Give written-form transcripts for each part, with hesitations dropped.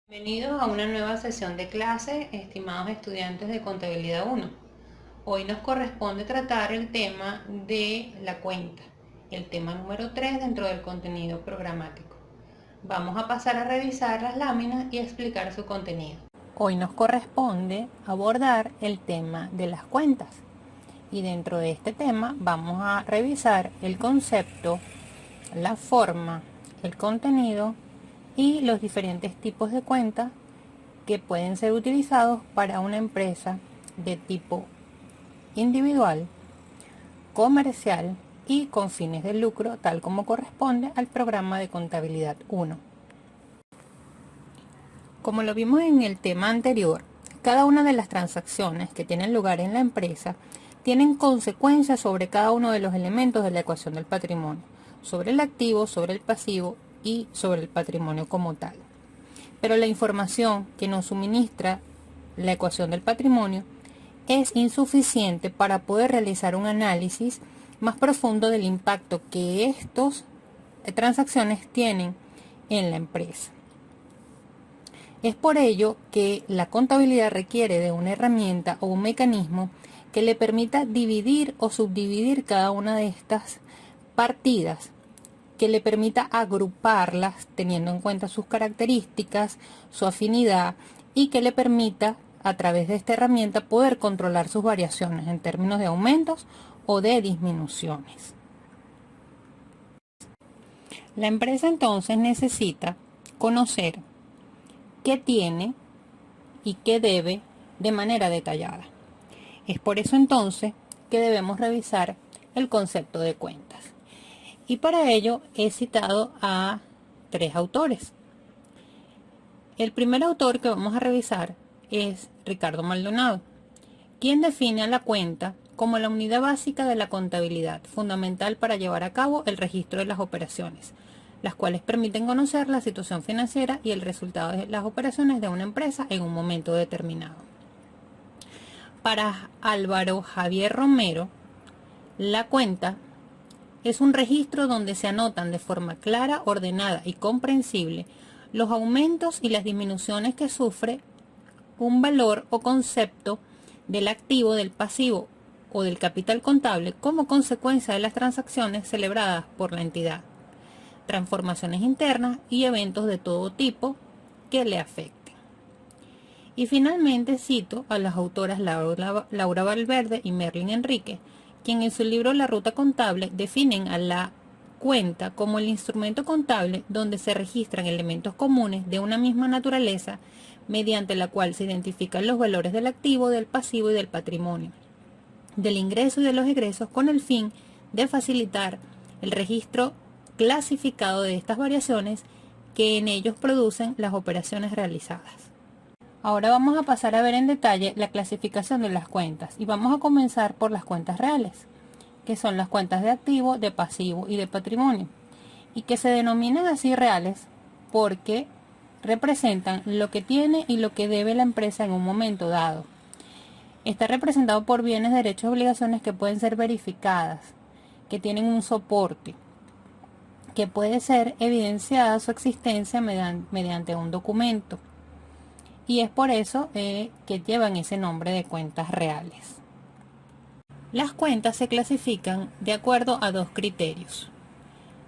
Bienvenidos a una nueva sesión de clase, estimados estudiantes de Contabilidad 1. Hoy nos corresponde tratar el tema de la cuenta, el tema número 3 dentro del contenido programático. Vamos a pasar a revisar las láminas y explicar su contenido. Hoy nos corresponde abordar el tema de las cuentas. Y dentro de este tema vamos a revisar el concepto, la forma, el contenido y los diferentes tipos de cuentas que pueden ser utilizados para una empresa de tipo individual, comercial y con fines de lucro, tal como corresponde al programa de contabilidad 1. Como lo vimos en el tema anterior, cada una de las transacciones que tienen lugar en la empresa tienen consecuencias sobre cada uno de los elementos de la ecuación del patrimonio, sobre el activo, sobre el pasivo y sobre el patrimonio como tal. Pero la información que nos suministra la ecuación del patrimonio es insuficiente para poder realizar un análisis más profundo del impacto que estas transacciones tienen en la empresa. Es por ello que la contabilidad requiere de una herramienta o un mecanismo que le permita dividir o subdividir cada una de estas partidas, que le permita agruparlas teniendo en cuenta sus características, su afinidad y que le permita a través de esta herramienta poder controlar sus variaciones en términos de aumentos o de disminuciones. La empresa entonces necesita conocer qué tiene y qué debe de manera detallada. Es por eso entonces que debemos revisar el concepto de cuentas. Y para ello he citado a 3 autores. El primer autor que vamos a revisar es Ricardo Maldonado, quien define a la cuenta como la unidad básica de la contabilidad, fundamental para llevar a cabo el registro de las operaciones, las cuales permiten conocer la situación financiera y el resultado de las operaciones de una empresa en un momento determinado. Para Álvaro Javier Romero, la cuenta es un registro donde se anotan de forma clara, ordenada y comprensible los aumentos y las disminuciones que sufre un valor o concepto del activo, del pasivo o del capital contable como consecuencia de las transacciones celebradas por la entidad, transformaciones internas y eventos de todo tipo que le afecten. Y finalmente cito a las autoras Laura Valverde y Merlin Enrique, quien en su libro La Ruta Contable definen a la cuenta como el instrumento contable donde se registran elementos comunes de una misma naturaleza, mediante la cual se identifican los valores del activo, del pasivo y del patrimonio, del ingreso y de los egresos, con el fin de facilitar el registro clasificado de estas variaciones que en ellos producen las operaciones realizadas. Ahora vamos a pasar a ver en detalle la clasificación de las cuentas y vamos a comenzar por las cuentas reales, que son las cuentas de activo, de pasivo y de patrimonio, y que se denominan así reales porque representan lo que tiene y lo que debe la empresa en un momento dado. Está representado por bienes, derechos y obligaciones que pueden ser verificadas, que tienen un soporte, que puede ser evidenciada su existencia mediante un documento. Y es por eso que llevan ese nombre de cuentas reales. Las cuentas se clasifican de acuerdo a 2 criterios: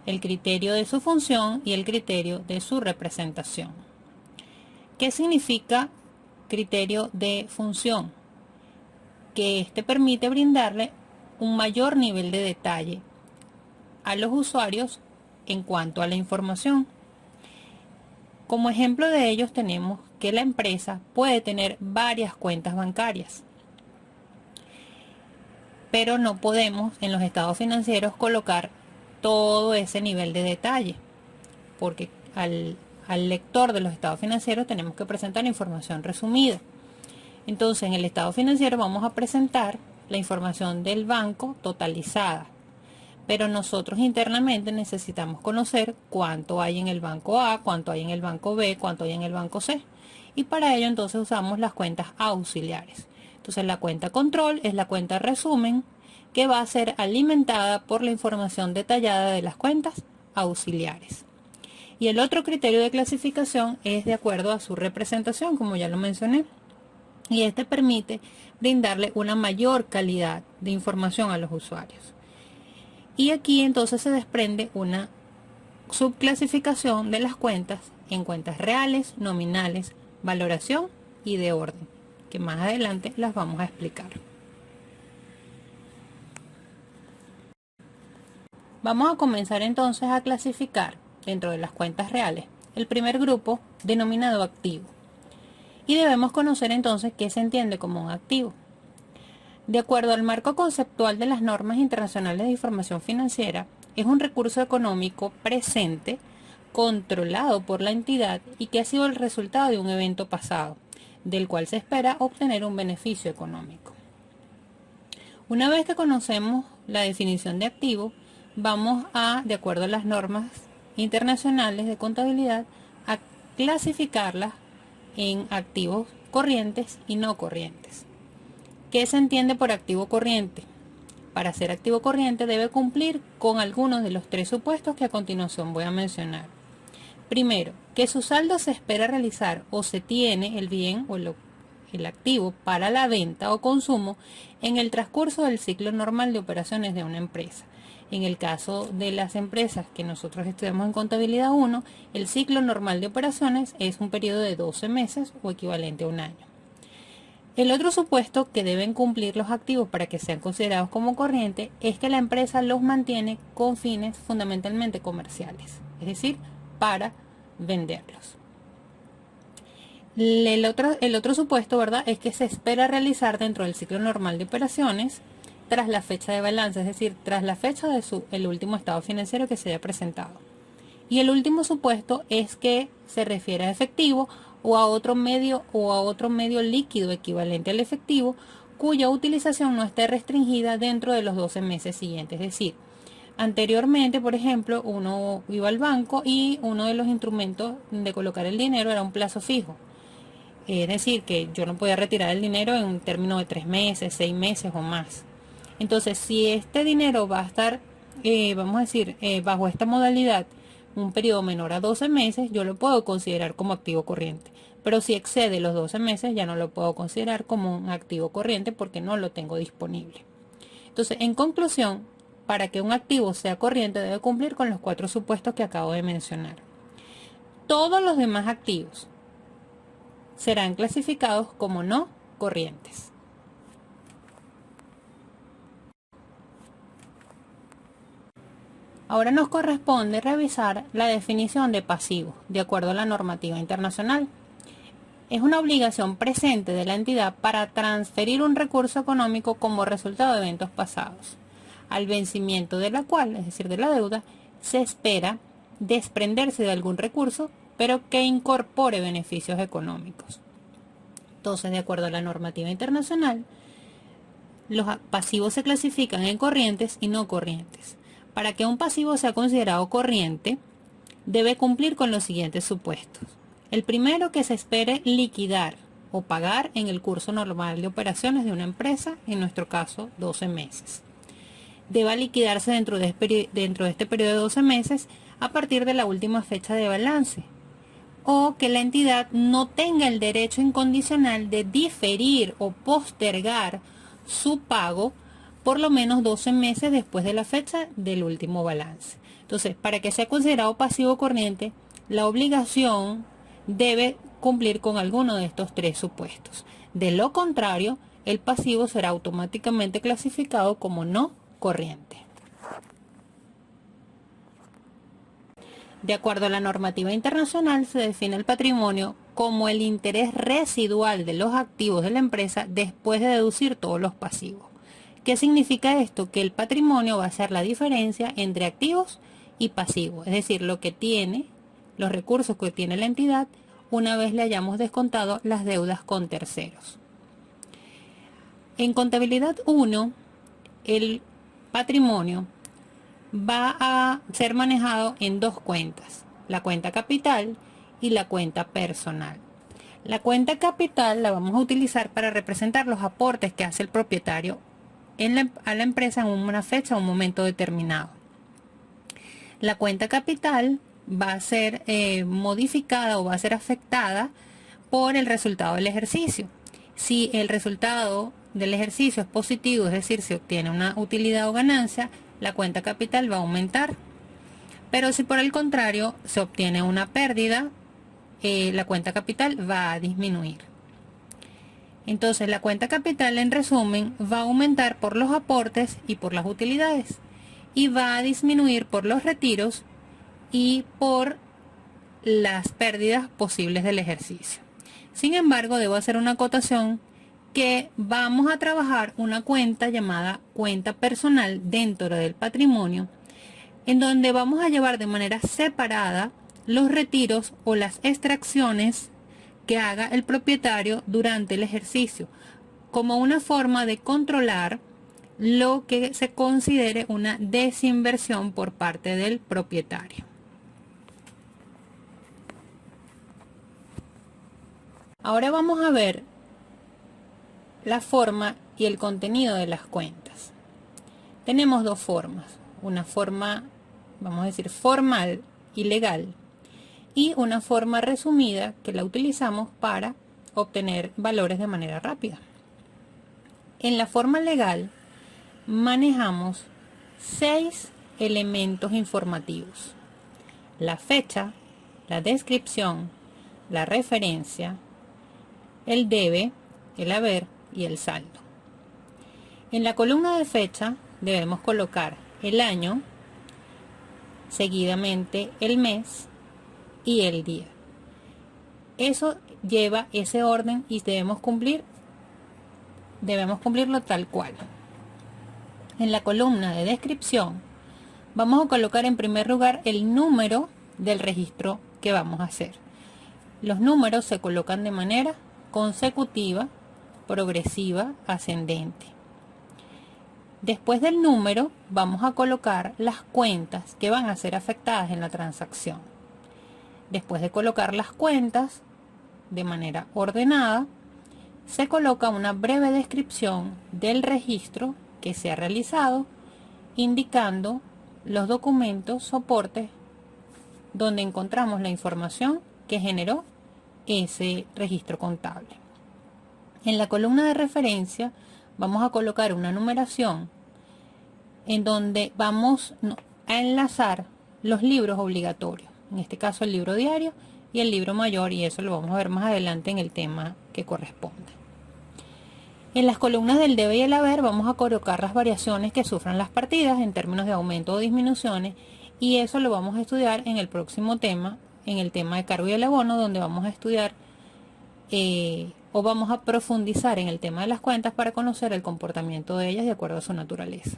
el criterio de su función y el criterio de su representación. ¿Qué significa criterio de función? Que este permite brindarle un mayor nivel de detalle a los usuarios en cuanto a la información. Como ejemplo de ellos tenemos que la empresa puede tener varias cuentas bancarias, pero no podemos en los estados financieros colocar todo ese nivel de detalle, porque al lector de los estados financieros tenemos que presentar la información resumida. Entonces en el estado financiero vamos a presentar la información del banco totalizada, pero nosotros internamente necesitamos conocer cuánto hay en el banco A, cuánto hay en el banco B, cuánto hay en el banco C. Y para ello entonces usamos las cuentas auxiliares. Entonces la cuenta control es la cuenta resumen, que va a ser alimentada por la información detallada de las cuentas auxiliares. Y el otro criterio de clasificación es de acuerdo a su representación, como ya lo mencioné. Y este permite brindarle una mayor calidad de información a los usuarios. Y aquí entonces se desprende una subclasificación de las cuentas en cuentas reales, nominales, valoración y de orden, que más adelante las vamos a explicar. Vamos a comenzar entonces a clasificar dentro de las cuentas reales el primer grupo denominado activo. Y debemos conocer entonces qué se entiende como un activo. De acuerdo al marco conceptual de las normas internacionales de información financiera, es un recurso económico presente, controlado por la entidad y que ha sido el resultado de un evento pasado, del cual se espera obtener un beneficio económico. Una vez que conocemos la definición de activo, vamos a, de acuerdo a las normas internacionales de contabilidad, a clasificarlas en activos corrientes y no corrientes. ¿Qué se entiende por activo corriente? Para ser activo corriente debe cumplir con algunos de los tres supuestos que a continuación voy a mencionar. Primero, que su saldo se espera realizar o se tiene el bien o el activo para la venta o consumo en el transcurso del ciclo normal de operaciones de una empresa. En el caso de las empresas que nosotros estudiamos en contabilidad 1, el ciclo normal de operaciones es un periodo de 12 meses o equivalente a un año. El otro supuesto que deben cumplir los activos para que sean considerados como corriente es que la empresa los mantiene con fines fundamentalmente comerciales, es decir, para venderlos. El otro supuesto, ¿verdad?, es que se espera realizar dentro del ciclo normal de operaciones tras la fecha de balance, es decir, tras la fecha de el último estado financiero que se haya presentado. Y el último supuesto es que se refiere a efectivo o a otro medio líquido equivalente al efectivo cuya utilización no esté restringida dentro de los 12 meses siguientes. Es decir, anteriormente, por ejemplo, uno iba al banco y uno de los instrumentos de colocar el dinero era un plazo fijo. Es decir, que yo no podía retirar el dinero en un término de 3 meses, 6 meses o más. Entonces, si este dinero va a estar, vamos a decir, bajo esta modalidad, un periodo menor a 12 meses, yo lo puedo considerar como activo corriente. Pero si excede los 12 meses, ya no lo puedo considerar como un activo corriente porque no lo tengo disponible. Entonces, en conclusión, para que un activo sea corriente debe cumplir con los 4 supuestos que acabo de mencionar. Todos los demás activos serán clasificados como no corrientes. Ahora nos corresponde revisar la definición de pasivo, de acuerdo a la normativa internacional. Es una obligación presente de la entidad para transferir un recurso económico como resultado de eventos pasados, al vencimiento de la cual, es decir, de la deuda, se espera desprenderse de algún recurso, pero que incorpore beneficios económicos. Entonces, de acuerdo a la normativa internacional, los pasivos se clasifican en corrientes y no corrientes. Para que un pasivo sea considerado corriente, debe cumplir con los siguientes supuestos. El primero, que se espere liquidar o pagar en el curso normal de operaciones de una empresa, en nuestro caso 12 meses. Deba liquidarse dentro de este periodo de 12 meses a partir de la última fecha de balance. O que la entidad no tenga el derecho incondicional de diferir o postergar su pago por lo menos 12 meses después de la fecha del último balance. Entonces, para que sea considerado pasivo corriente, la obligación debe cumplir con alguno de estos 3 supuestos. De lo contrario, el pasivo será automáticamente clasificado como no corriente. De acuerdo a la normativa internacional, se define el patrimonio como el interés residual de los activos de la empresa después de deducir todos los pasivos. ¿Qué significa esto? Que el patrimonio va a ser la diferencia entre activos y pasivos, es decir, lo que tiene, los recursos que tiene la entidad una vez le hayamos descontado las deudas con terceros. En contabilidad 1, el patrimonio va a ser manejado en 2 cuentas, la cuenta capital y la cuenta personal. La cuenta capital la vamos a utilizar para representar los aportes que hace el propietario a la empresa en una fecha o un momento determinado. La cuenta capital va a ser modificada o va a ser afectada por el resultado del ejercicio. Si el resultado del ejercicio es positivo, es decir, se obtiene una utilidad o ganancia, la cuenta capital va a aumentar. Pero si por el contrario se obtiene una pérdida, la cuenta capital va a disminuir. Entonces la cuenta capital, en resumen, va a aumentar por los aportes y por las utilidades, y va a disminuir por los retiros y por las pérdidas posibles del ejercicio. Sin embargo, debo hacer una acotación que vamos a trabajar una cuenta llamada cuenta personal dentro del patrimonio, en donde vamos a llevar de manera separada los retiros o las extracciones que haga el propietario durante el ejercicio, como una forma de controlar lo que se considere una desinversión por parte del propietario. Ahora vamos a ver la forma y el contenido de las cuentas. Tenemos dos formas, una forma, vamos a decir, formal y legal, y una forma resumida que la utilizamos para obtener valores de manera rápida. En la forma legal manejamos 6 elementos informativos: la fecha, la descripción, la referencia, el debe, el haber y el saldo. En la columna de fecha debemos colocar el año, seguidamente el mes y el día. Eso lleva ese orden y debemos cumplirlo tal cual. En la columna de descripción vamos a colocar en primer lugar el número del registro que vamos a hacer. Los números se colocan de manera consecutiva, progresiva, ascendente. Después del número vamos a colocar las cuentas que van a ser afectadas en la transacción. Después de colocar las cuentas de manera ordenada, se coloca una breve descripción del registro que se ha realizado, indicando los documentos soportes donde encontramos la información que generó ese registro contable. En la columna de referencia vamos a colocar una numeración en donde vamos a enlazar los libros obligatorios, en este caso el libro diario y el libro mayor, y eso lo vamos a ver más adelante en el tema que corresponde. En las columnas del debe y el haber vamos a colocar las variaciones que sufran las partidas en términos de aumento o disminuciones, y eso lo vamos a estudiar en el próximo tema, en el tema de cargo y el abono, donde vamos a estudiar o vamos a profundizar en el tema de las cuentas para conocer el comportamiento de ellas de acuerdo a su naturaleza.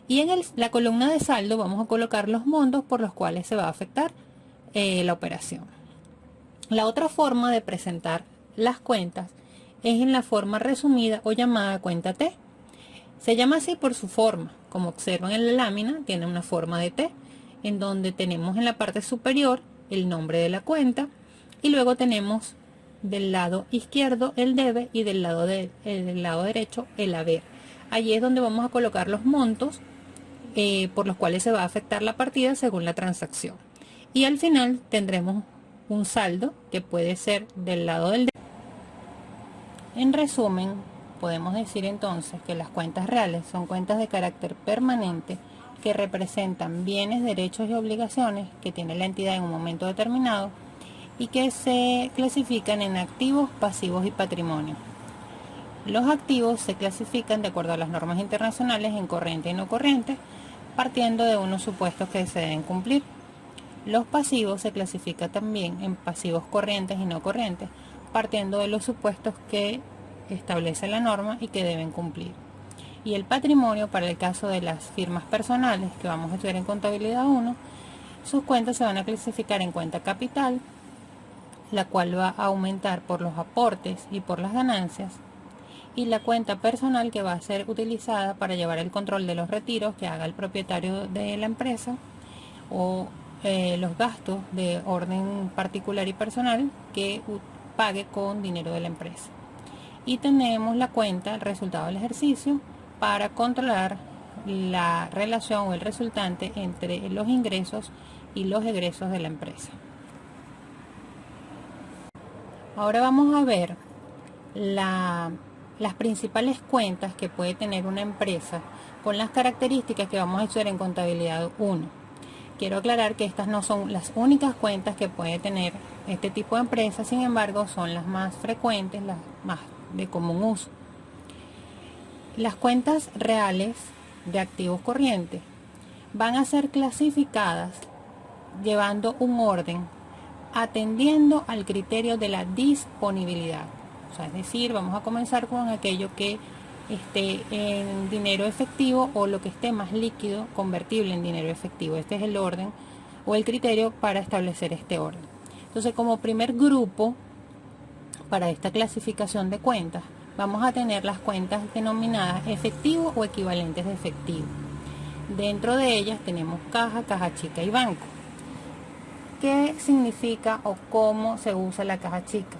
Y en la columna de saldo vamos a colocar los montos por los cuales se va a afectar la operación. La otra forma de presentar las cuentas es en la forma resumida o llamada cuenta T. Se llama así por su forma. Como observan en la lámina, tiene una forma de T, en donde tenemos en la parte superior el nombre de la cuenta, y luego tenemos del lado izquierdo el debe y del lado derecho el haber. Allí es donde vamos a colocar los montos por los cuales se va a afectar la partida según la transacción. Y al final tendremos un saldo que puede ser del lado del debe. En resumen, podemos decir entonces que las cuentas reales son cuentas de carácter permanente que representan bienes, derechos y obligaciones que tiene la entidad en un momento determinado y que se clasifican en activos, pasivos y patrimonio. Los activos se clasifican de acuerdo a las normas internacionales en corriente y no corriente, partiendo de unos supuestos que se deben cumplir. Los pasivos se clasifican también en pasivos corrientes y no corrientes, partiendo de los supuestos que establece la norma y que deben cumplir. Y el patrimonio, para el caso de las firmas personales que vamos a estudiar en contabilidad 1, sus cuentas se van a clasificar en cuenta capital, la cual va a aumentar por los aportes y por las ganancias, y la cuenta personal, que va a ser utilizada para llevar el control de los retiros que haga el propietario de la empresa o los gastos de orden particular y personal que pague con dinero de la empresa. Y tenemos la cuenta, el resultado del ejercicio, para controlar la relación o el resultante entre los ingresos y los egresos de la empresa. Ahora vamos a ver las principales cuentas que puede tener una empresa con las características que vamos a hacer en contabilidad 1. Quiero aclarar que estas no son las únicas cuentas que puede tener este tipo de empresa, sin embargo son las más frecuentes, las más de común uso. Las cuentas reales de activos corrientes van a ser clasificadas llevando un orden atendiendo al criterio de la disponibilidad. O sea, es decir, vamos a comenzar con aquello que esté en dinero efectivo o lo que esté más líquido convertible en dinero efectivo. Este es el orden o el criterio para establecer este orden. Entonces, como primer grupo para esta clasificación de cuentas, vamos a tener las cuentas denominadas efectivo o equivalentes de efectivo. Dentro de ellas tenemos caja, caja chica y banco. ¿Qué significa o cómo se usa la caja chica?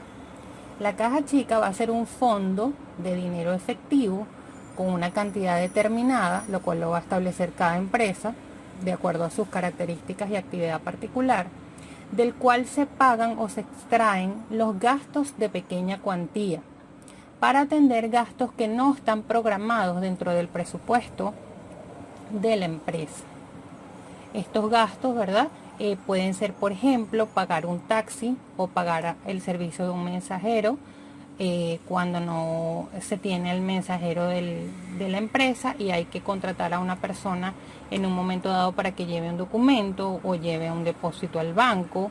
La caja chica va a ser un fondo de dinero efectivo con una cantidad determinada, lo cual lo va a establecer cada empresa de acuerdo a sus características y actividad particular, del cual se pagan o se extraen los gastos de pequeña cuantía para atender gastos que no están programados dentro del presupuesto de la empresa. Estos gastos, ¿verdad? Pueden ser, por ejemplo, pagar un taxi o pagar el servicio de un mensajero cuando no se tiene el mensajero de la empresa y hay que contratar a una persona en un momento dado para que lleve un documento o lleve un depósito al banco.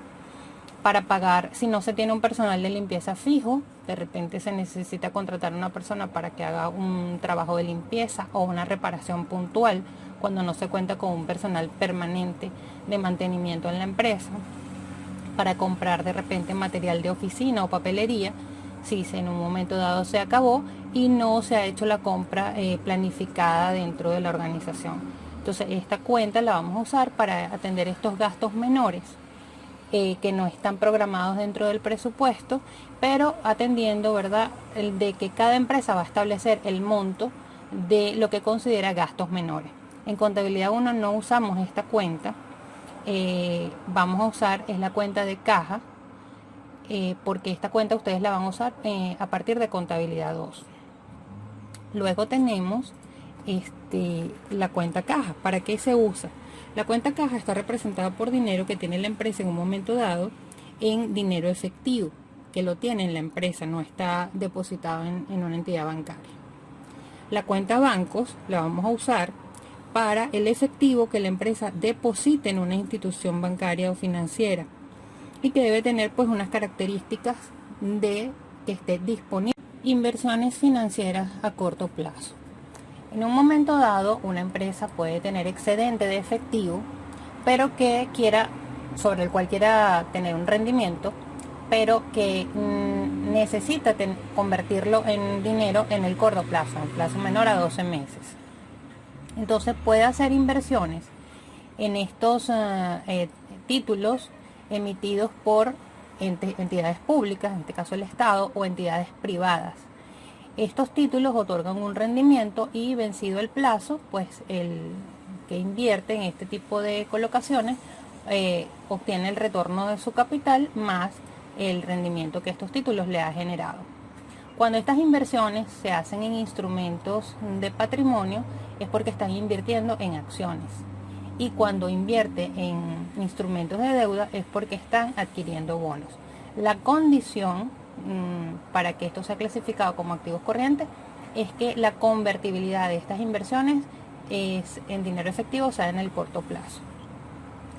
Para pagar, si no se tiene un personal de limpieza fijo, de repente se necesita contratar a una persona para que haga un trabajo de limpieza o una reparación puntual cuando no se cuenta con un personal permanente de mantenimiento en la empresa. Para comprar de repente material de oficina o papelería, si en un momento dado se acabó y no se ha hecho la compra planificada dentro de la organización. Entonces esta cuenta la vamos a usar para atender estos gastos menores que no están programados dentro del presupuesto, pero atendiendo, ¿verdad?, el de que cada empresa va a establecer el monto de lo que considera gastos menores. En contabilidad 1 no usamos esta cuenta, vamos a usar es la cuenta de caja, porque esta cuenta ustedes la van a usar a partir de contabilidad 2. Luego tenemos la cuenta caja. ¿Para qué se usa? La cuenta caja está representada por dinero que tiene la empresa en un momento dado en dinero efectivo, que lo tiene en la empresa, no está depositado en una entidad bancaria. La cuenta bancos la vamos a usar para el efectivo que la empresa deposite en una institución bancaria o financiera y que debe tener pues unas características de que esté disponible. Inversiones financieras a corto plazo. En un momento dado, una empresa puede tener excedente de efectivo, pero que sobre el cual quiera tener un rendimiento, pero que necesita convertirlo en dinero en el corto plazo, en plazo menor a 12 meses. Entonces puede hacer inversiones en estos títulos emitidos por entidades públicas, en este caso el Estado, o entidades privadas. Estos títulos otorgan un rendimiento y vencido el plazo, pues el que invierte en este tipo de colocaciones obtiene el retorno de su capital más el rendimiento que estos títulos le ha generado. Cuando estas inversiones se hacen en instrumentos de patrimonio es porque están invirtiendo en acciones. Y cuando invierte en instrumentos de deuda es porque están adquiriendo bonos. La condición para que esto sea clasificado como activos corrientes es que la convertibilidad de estas inversiones es en dinero efectivo, o sea, en el corto plazo.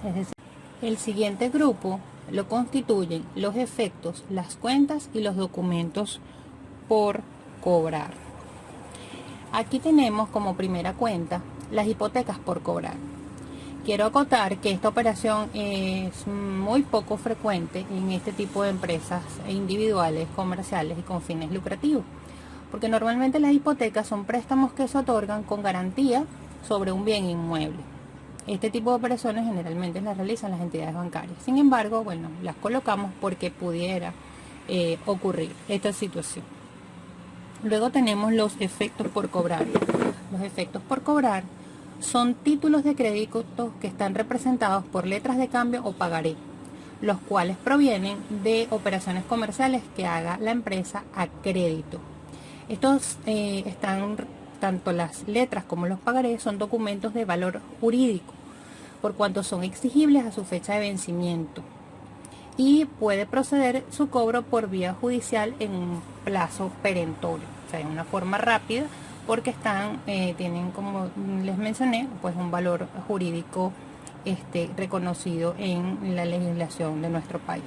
Es decir, el siguiente grupo lo constituyen los efectos, las cuentas y los documentos por cobrar. Aquí tenemos como primera cuenta las hipotecas por cobrar. Quiero acotar que esta operación es muy poco frecuente en este tipo de empresas individuales, comerciales y con fines lucrativos, porque normalmente las hipotecas son préstamos que se otorgan con garantía sobre un bien inmueble. Este tipo de operaciones generalmente las realizan las entidades bancarias. Sin embargo, bueno, las colocamos porque pudiera ocurrir esta situación. Luego tenemos los efectos por cobrar. Los efectos por cobrar son títulos de crédito que están representados por letras de cambio o pagaré, los cuales provienen de operaciones comerciales que haga la empresa a crédito. Estos tanto las letras como los pagarés son documentos de valor jurídico, por cuanto son exigibles a su fecha de vencimiento, y puede proceder su cobro por vía judicial en un plazo perentorio, o sea, en una forma rápida, porque tienen, como les mencioné, pues un valor jurídico reconocido en la legislación de nuestro país.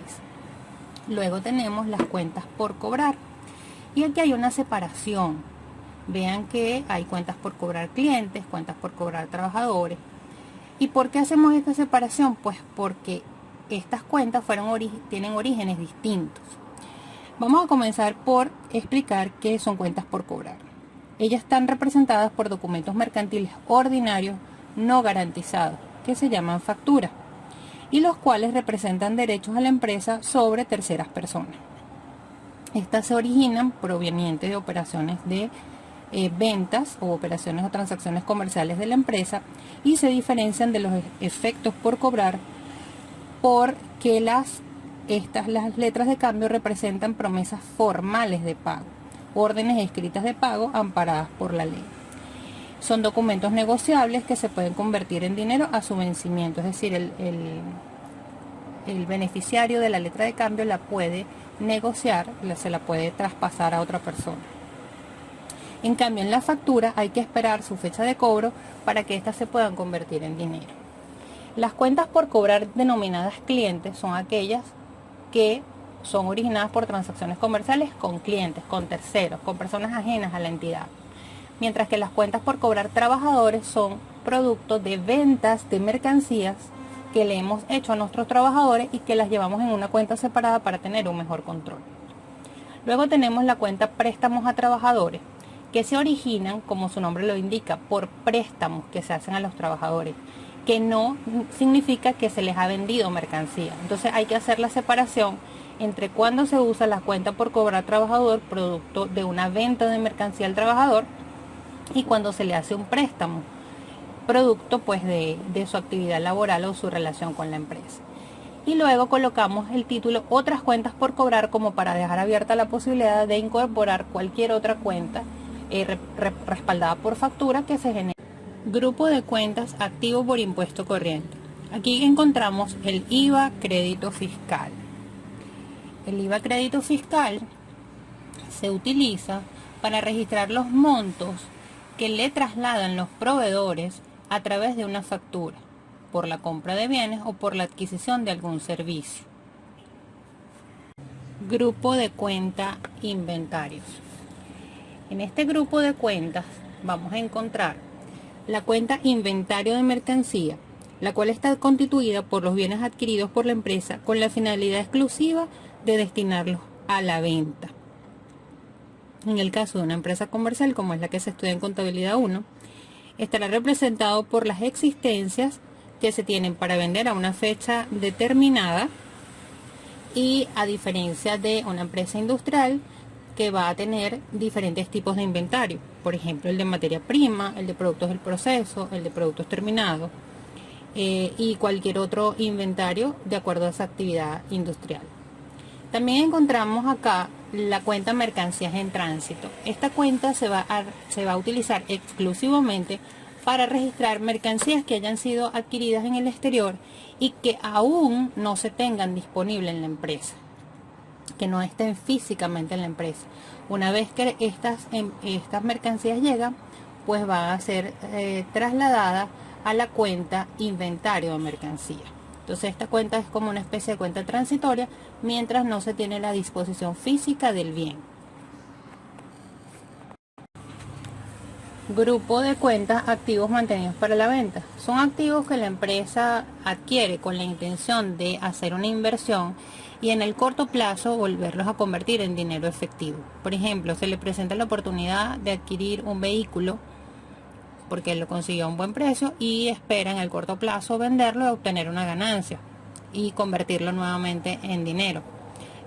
Luego tenemos las cuentas por cobrar, y aquí hay una separación. Vean que hay cuentas por cobrar clientes, cuentas por cobrar trabajadores. ¿Y por qué hacemos esta separación? Pues porque estas cuentas tienen orígenes distintos. Vamos a comenzar por explicar qué son cuentas por cobrar. Ellas están representadas por documentos mercantiles ordinarios no garantizados, que se llaman facturas, y los cuales representan derechos a la empresa sobre terceras personas. Estas se originan provenientes de operaciones de ventas o operaciones o transacciones comerciales de la empresa, y se diferencian de los efectos por cobrar porque las letras de cambio representan promesas formales de pago, órdenes escritas de pago amparadas por la ley. Son documentos negociables que se pueden convertir en dinero a su vencimiento, es decir, el beneficiario de la letra de cambio la puede negociar, se la puede traspasar a otra persona. En cambio, en la factura hay que esperar su fecha de cobro para que éstas se puedan convertir en dinero. Las cuentas por cobrar denominadas clientes son aquellas que son originadas por transacciones comerciales con clientes, con terceros, con personas ajenas a la entidad. Mientras que las cuentas por cobrar trabajadores son producto de ventas de mercancías que le hemos hecho a nuestros trabajadores y que las llevamos en una cuenta separada para tener un mejor control. Luego tenemos la cuenta préstamos a trabajadores, que se originan, como su nombre lo indica, por préstamos que se hacen a los trabajadores, que no significa que se les ha vendido mercancía. Entonces hay que hacer la separación entre cuando se usa la cuenta por cobrar trabajador, producto de una venta de mercancía al trabajador, y cuando se le hace un préstamo, producto pues de su actividad laboral o su relación con la empresa. Y luego colocamos el título otras cuentas por cobrar, como para dejar abierta la posibilidad de incorporar cualquier otra cuenta respaldada por factura que se genere. Grupo de cuentas activo por impuesto corriente. Aquí encontramos el IVA crédito fiscal. El IVA crédito fiscal se utiliza para registrar los montos que le trasladan los proveedores a través de una factura, por la compra de bienes o por la adquisición de algún servicio. Grupo de cuenta inventarios. En este grupo de cuentas vamos a encontrar la cuenta inventario de mercancía, la cual está constituida por los bienes adquiridos por la empresa con la finalidad exclusiva de destinarlos a la venta. En el caso de una empresa comercial, como es la que se estudia en Contabilidad 1, estará representado por las existencias que se tienen para vender a una fecha determinada, y a diferencia de una empresa industrial que va a tener diferentes tipos de inventario, por ejemplo el de materia prima, el de productos del proceso, el de productos terminados, y cualquier otro inventario de acuerdo a esa actividad industrial. También encontramos acá la cuenta mercancías en tránsito. Esta cuenta se va a utilizar exclusivamente para registrar mercancías que hayan sido adquiridas en el exterior y que aún no se tengan disponibles en la empresa, que no estén físicamente en la empresa. Una vez que estas mercancías llegan, pues va a ser trasladada a la cuenta inventario de mercancía. Entonces esta cuenta es como una especie de cuenta transitoria mientras no se tiene la disposición física del bien. Grupo de cuentas activos mantenidos para la venta. Son activos que la empresa adquiere con la intención de hacer una inversión y en el corto plazo volverlos a convertir en dinero efectivo. Por ejemplo, se le presenta la oportunidad de adquirir un vehículo porque lo consiguió a un buen precio y espera en el corto plazo venderlo y obtener una ganancia y convertirlo nuevamente en dinero.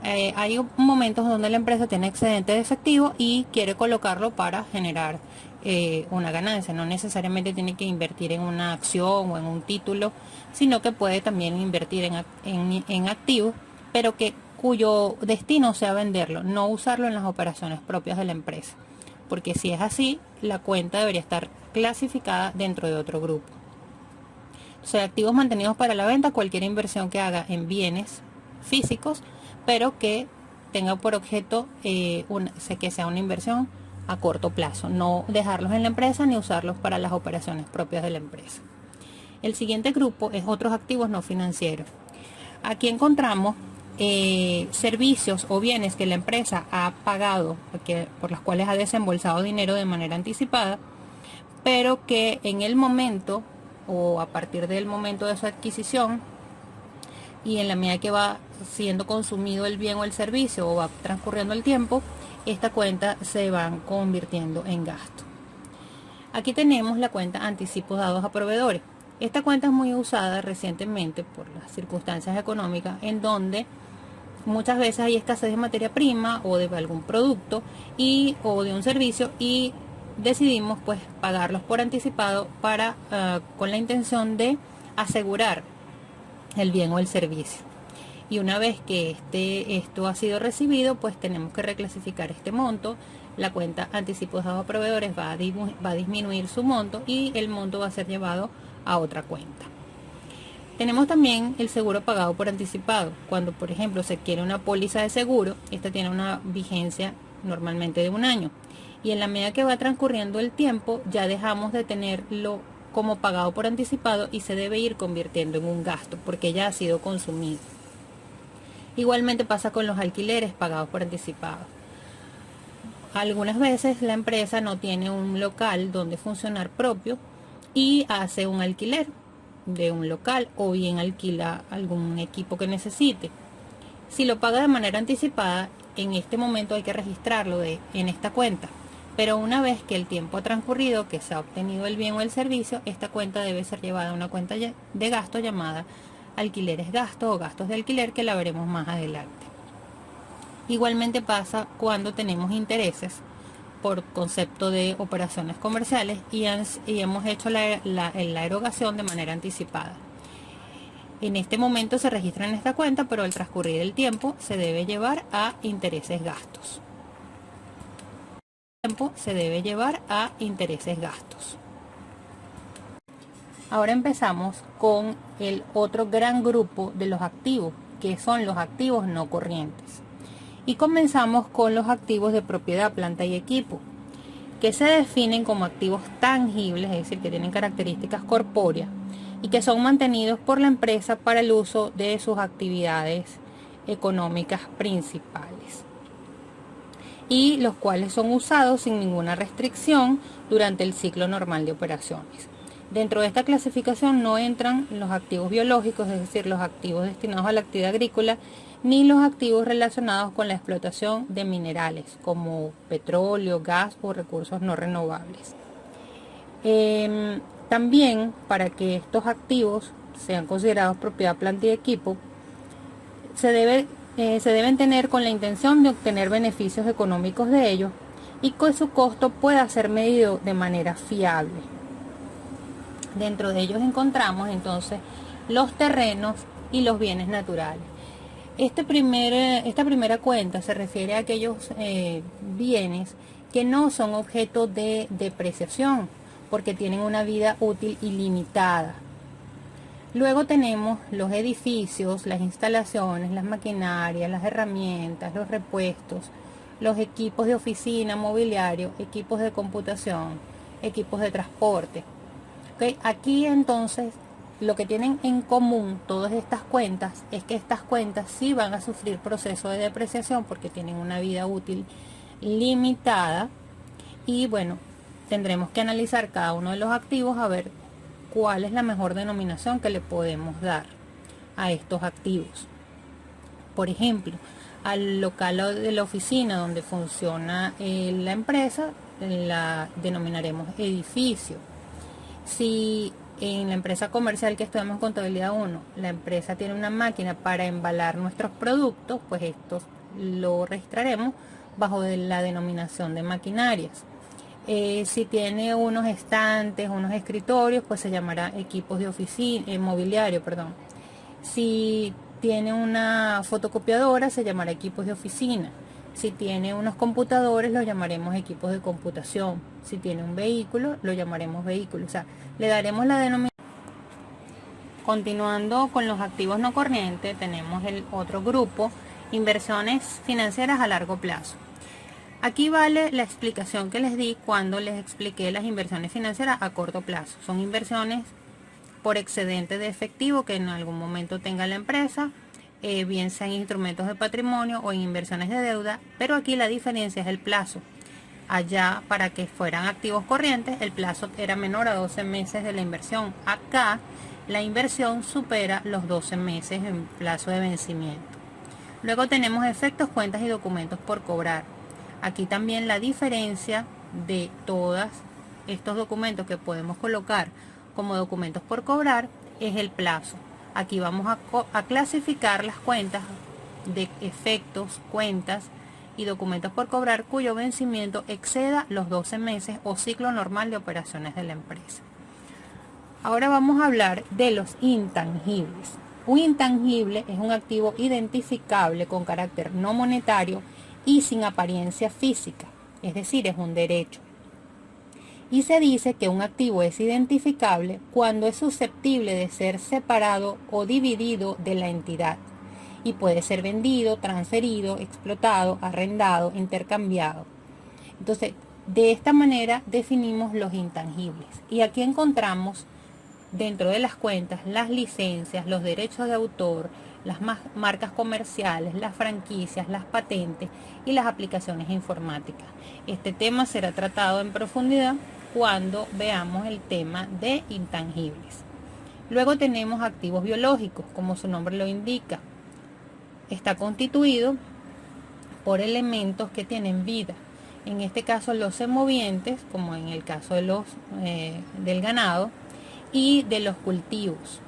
Hay momentos donde la empresa tiene excedente de efectivo y quiere colocarlo para generar una ganancia. No necesariamente tiene que invertir en una acción o en un título, sino que puede también invertir en activos, pero cuyo destino sea venderlo, no usarlo en las operaciones propias de la empresa. Porque si es así, la cuenta debería estar clasificada dentro de otro grupo. O sea, activos mantenidos para la venta, cualquier inversión que haga en bienes físicos, pero que tenga por objeto que sea una inversión a corto plazo, no dejarlos en la empresa ni usarlos para las operaciones propias de la empresa. El siguiente grupo es otros activos no financieros. Aquí encontramos servicios o bienes que la empresa ha pagado, por los cuales ha desembolsado dinero de manera anticipada, pero que en el momento o a partir del momento de su adquisición y en la medida que va siendo consumido el bien o el servicio o va transcurriendo el tiempo, esta cuenta se van convirtiendo en gasto. Aquí tenemos la cuenta anticipos dados a proveedores. Esta cuenta es muy usada recientemente por las circunstancias económicas, en donde muchas veces hay escasez de materia prima o de algún producto o de un servicio, y decidimos pues pagarlos por anticipado con la intención de asegurar el bien o el servicio. Y una vez que esto ha sido recibido, pues tenemos que reclasificar este monto. La cuenta anticipos dados a proveedores va a disminuir su monto y el monto va a ser llevado a otra cuenta. Tenemos también el seguro pagado por anticipado. Cuando, por ejemplo, se quiere una póliza de seguro, esta tiene una vigencia normalmente de 1 año. Y en la medida que va transcurriendo el tiempo, ya dejamos de tenerlo como pagado por anticipado y se debe ir convirtiendo en un gasto porque ya ha sido consumido. Igualmente pasa con los alquileres pagados por anticipado. Algunas veces la empresa no tiene un local donde funcionar propio y hace un alquiler de un local o bien alquila algún equipo que necesite. Si lo paga de manera anticipada, en este momento hay que registrarlo en esta cuenta. Pero una vez que el tiempo ha transcurrido, que se ha obtenido el bien o el servicio, esta cuenta debe ser llevada a una cuenta de gasto llamada alquileres gastos o gastos de alquiler, que la veremos más adelante. Igualmente pasa cuando tenemos intereses por concepto de operaciones comerciales y hemos hecho la erogación de manera anticipada. En este momento se registra en esta cuenta, pero al transcurrir el tiempo se debe llevar a intereses gastos. Ahora empezamos con el otro gran grupo de los activos, que son los activos no corrientes. Y comenzamos con los activos de propiedad, planta y equipo, que se definen como activos tangibles, es decir, que tienen características corpóreas y que son mantenidos por la empresa para el uso de sus actividades económicas principales, y los cuales son usados sin ninguna restricción durante el ciclo normal de operaciones. Dentro de esta clasificación no entran los activos biológicos, es decir, los activos destinados a la actividad agrícola, ni los activos relacionados con la explotación de minerales, como petróleo, gas o recursos no renovables. También, para que estos activos sean considerados propiedad, planta y equipo, se deben tener con la intención de obtener beneficios económicos de ellos y que su costo pueda ser medido de manera fiable. Dentro de ellos encontramos entonces los terrenos y los bienes naturales. Esta primera cuenta se refiere a aquellos bienes que no son objeto de depreciación porque tienen una vida útil ilimitada. Luego tenemos los edificios, las instalaciones, las maquinarias, las herramientas, los repuestos, los equipos de oficina, mobiliario, equipos de computación, equipos de transporte. ¿Okay? Aquí entonces lo que tienen en común todas estas cuentas es que estas cuentas sí van a sufrir proceso de depreciación porque tienen una vida útil limitada, y bueno, tendremos que analizar cada uno de los activos a ver cuál es la mejor denominación que le podemos dar a estos activos. Por ejemplo, al local de la oficina donde funciona la empresa la denominaremos edificio. Si en la empresa comercial que estudiamos contabilidad 1, la empresa tiene una máquina para embalar nuestros productos, pues estos lo registraremos bajo la denominación de maquinarias. Si tiene unos estantes, unos escritorios, pues se llamará equipos de oficina, mobiliario, perdón. Si tiene una fotocopiadora, se llamará equipos de oficina. Si tiene unos computadores, los llamaremos equipos de computación. Si tiene un vehículo, lo llamaremos vehículo. O sea, le daremos la denominación. Continuando con los activos no corrientes, tenemos el otro grupo, inversiones financieras a largo plazo. Aquí vale la explicación que les di cuando les expliqué las inversiones financieras a corto plazo. Son inversiones por excedente de efectivo que en algún momento tenga la empresa, bien sea en instrumentos de patrimonio o en inversiones de deuda, pero aquí la diferencia es el plazo. Allá, para que fueran activos corrientes, el plazo era menor a 12 meses de la inversión. Acá, la inversión supera los 12 meses en plazo de vencimiento. Luego tenemos efectos, cuentas y documentos por cobrar. Aquí también la diferencia de todos estos documentos que podemos colocar como documentos por cobrar es el plazo. Aquí vamos a clasificar las cuentas de efectos, cuentas y documentos por cobrar cuyo vencimiento exceda los 12 meses o ciclo normal de operaciones de la empresa. Ahora vamos a hablar de los intangibles. Un intangible es un activo identificable con carácter no monetario y sin apariencia física, es decir, es un derecho. Y se dice que un activo es identificable cuando es susceptible de ser separado o dividido de la entidad y puede ser vendido, transferido, explotado, arrendado, intercambiado. Entonces, de esta manera definimos los intangibles. Y aquí encontramos dentro de las cuentas las licencias, los derechos de autor, las marcas comerciales, las franquicias, las patentes y las aplicaciones informáticas. Este tema será tratado en profundidad cuando veamos el tema de intangibles. Luego tenemos activos biológicos, como su nombre lo indica. Está constituido por elementos que tienen vida. En este caso los semovientes, como en el caso de del ganado y de los cultivos.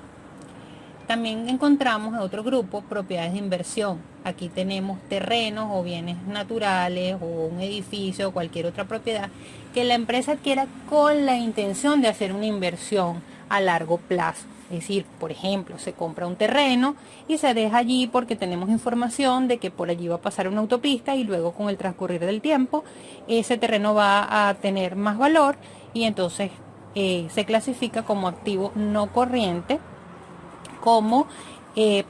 También encontramos otro grupo, propiedades de inversión. Aquí tenemos terrenos o bienes naturales o un edificio o cualquier otra propiedad que la empresa adquiera con la intención de hacer una inversión a largo plazo. Es decir, por ejemplo, se compra un terreno y se deja allí porque tenemos información de que por allí va a pasar una autopista y luego con el transcurrir del tiempo ese terreno va a tener más valor y entonces se clasifica como activo no corriente como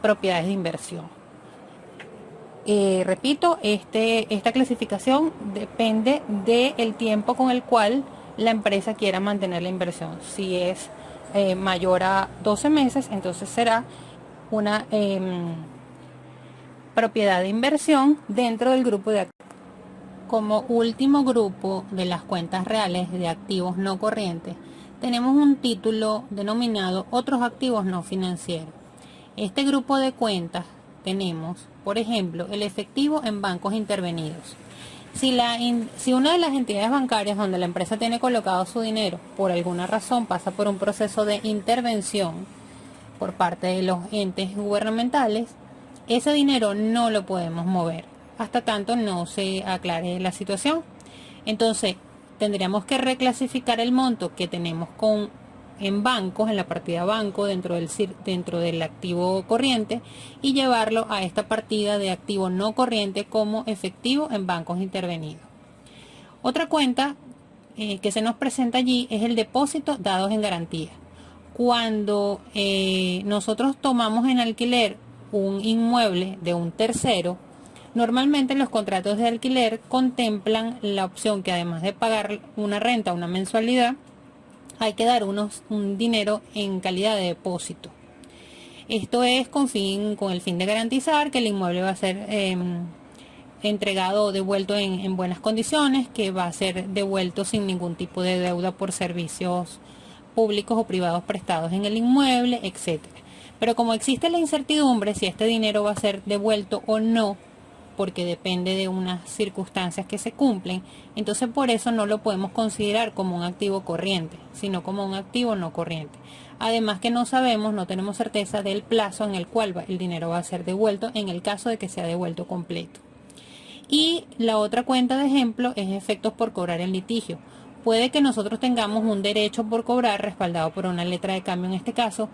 propiedades de inversión. Repito, esta clasificación depende del tiempo con el cual la empresa quiera mantener la inversión. Si es mayor a 12 meses, entonces será una propiedad de inversión dentro del grupo de activos. Como último grupo de las cuentas reales de activos no corrientes, tenemos un título denominado otros activos no financieros. Este grupo de cuentas tenemos, por ejemplo, el efectivo en bancos intervenidos. Si una de las entidades bancarias donde la empresa tiene colocado su dinero por alguna razón pasa por un proceso de intervención por parte de los entes gubernamentales, ese dinero no lo podemos mover hasta tanto no se aclare la situación. Entonces tendríamos que reclasificar el monto que tenemos en bancos, en la partida banco dentro del activo corriente y llevarlo a esta partida de activo no corriente como efectivo en bancos intervenidos. Otra cuenta que se nos presenta allí es el depósito dados en garantía. Cuando nosotros tomamos en alquiler un inmueble de un tercero, normalmente los contratos de alquiler contemplan la opción que además de pagar una renta, una mensualidad, hay que dar un dinero en calidad de depósito. Esto es con el fin de garantizar que el inmueble va a ser entregado o devuelto en buenas condiciones, que va a ser devuelto sin ningún tipo de deuda por servicios públicos o privados prestados en el inmueble, etc. Pero como existe la incertidumbre si este dinero va a ser devuelto o no, porque depende de unas circunstancias que se cumplen, entonces por eso no lo podemos considerar como un activo corriente, sino como un activo no corriente. Además que no sabemos, no tenemos certeza del plazo en el cual el dinero va a ser devuelto en el caso de que sea devuelto completo. Y la otra cuenta de ejemplo es efectos por cobrar en litigio. Puede que nosotros tengamos un derecho por cobrar respaldado por una letra de cambio en este caso,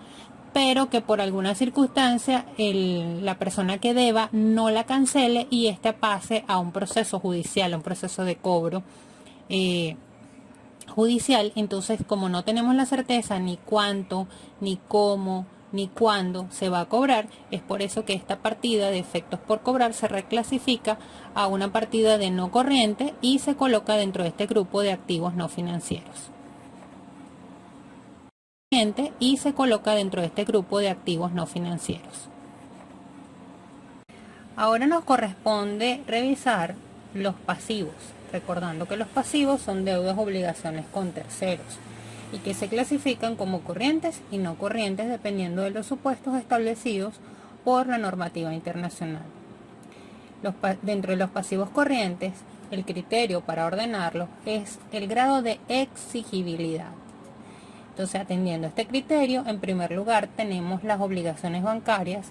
pero que por alguna circunstancia la persona que deba no la cancele y ésta pase a un proceso judicial, a un proceso de cobro judicial. Entonces, como no tenemos la certeza ni cuánto, ni cómo, ni cuándo se va a cobrar, es por eso que esta partida de efectos por cobrar se reclasifica a una partida de no corriente y se coloca dentro de este grupo de activos no financieros. Y se coloca dentro de este grupo de activos no financieros. Ahora nos corresponde revisar los pasivos, recordando que los pasivos son deudas o obligaciones con terceros y que se clasifican como corrientes y no corrientes dependiendo de los supuestos establecidos por la normativa internacional. Dentro de los pasivos corrientes, el criterio para ordenarlos es el grado de exigibilidad. Entonces, atendiendo a este criterio, en primer lugar tenemos las obligaciones bancarias,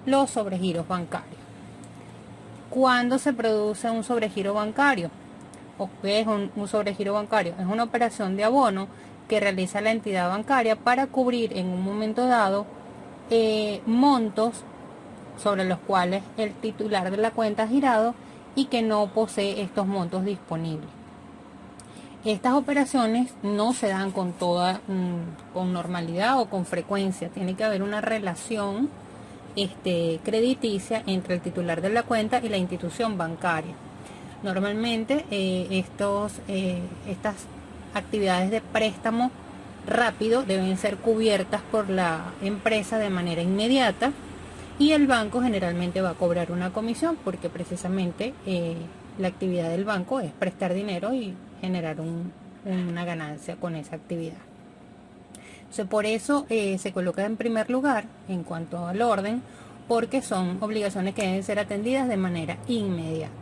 los sobregiros bancarios. ¿Cuándo se produce un sobregiro bancario? ¿O qué es un sobregiro bancario? Es una operación de abono que realiza la entidad bancaria para cubrir en un momento dado montos sobre los cuales el titular de la cuenta ha girado y que no posee estos montos disponibles. Estas operaciones no se dan con normalidad o con frecuencia. Tiene que haber una relación crediticia entre el titular de la cuenta y la institución bancaria. Normalmente estas actividades de préstamo rápido deben ser cubiertas por la empresa de manera inmediata y el banco generalmente va a cobrar una comisión porque precisamente la actividad del banco es prestar dinero y generar una ganancia con esa actividad. Entonces, por eso se coloca en primer lugar en cuanto al orden, porque son obligaciones que deben ser atendidas de manera inmediata.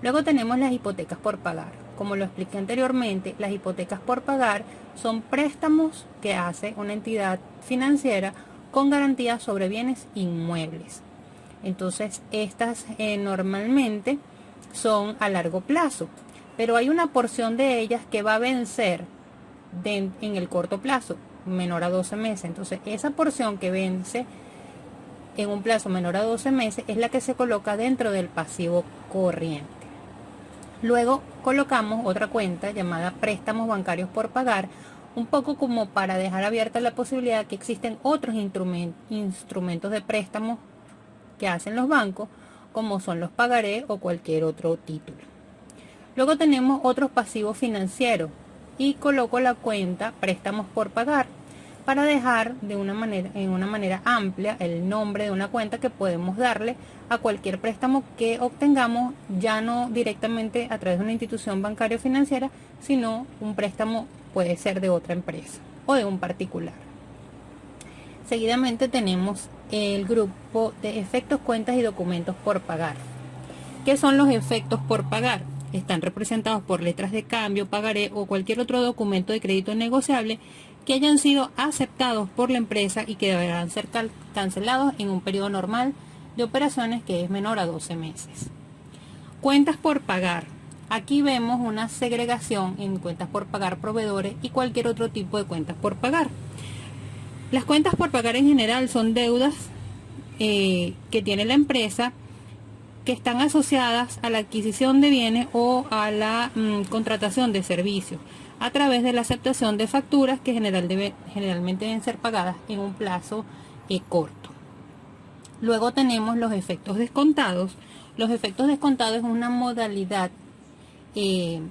Luego tenemos las hipotecas por pagar. Como lo expliqué anteriormente, las hipotecas por pagar son préstamos que hace una entidad financiera con garantía sobre bienes inmuebles. Entonces, estas normalmente son a largo plazo, pero hay una porción de ellas que va a vencer en el corto plazo, menor a 12 meses. Entonces, esa porción que vence en un plazo menor a 12 meses es la que se coloca dentro del pasivo corriente. Luego colocamos otra cuenta llamada préstamos bancarios por pagar, un poco como para dejar abierta la posibilidad que existen otros instrumentos de préstamo que hacen los bancos, como son los pagarés o cualquier otro título. Luego tenemos otros pasivos financieros y coloco la cuenta préstamos por pagar para dejar en una manera amplia el nombre de una cuenta que podemos darle a cualquier préstamo que obtengamos, ya no directamente a través de una institución bancaria o financiera, sino un préstamo puede ser de otra empresa o de un particular. Seguidamente tenemos el grupo de efectos, cuentas y documentos por pagar. ¿Qué son los efectos por pagar? Están representados por letras de cambio, pagaré o cualquier otro documento de crédito negociable que hayan sido aceptados por la empresa y que deberán ser cancelados en un periodo normal de operaciones que es menor a 12 meses. Cuentas por pagar. Aquí vemos una segregación en cuentas por pagar proveedores y cualquier otro tipo de cuentas por pagar. Las cuentas por pagar en general son deudas que tiene la empresa que están asociadas a la adquisición de bienes o a la contratación de servicios a través de la aceptación de facturas que generalmente deben ser pagadas en un plazo corto. Luego tenemos los efectos descontados. Los efectos descontados es una modalidad que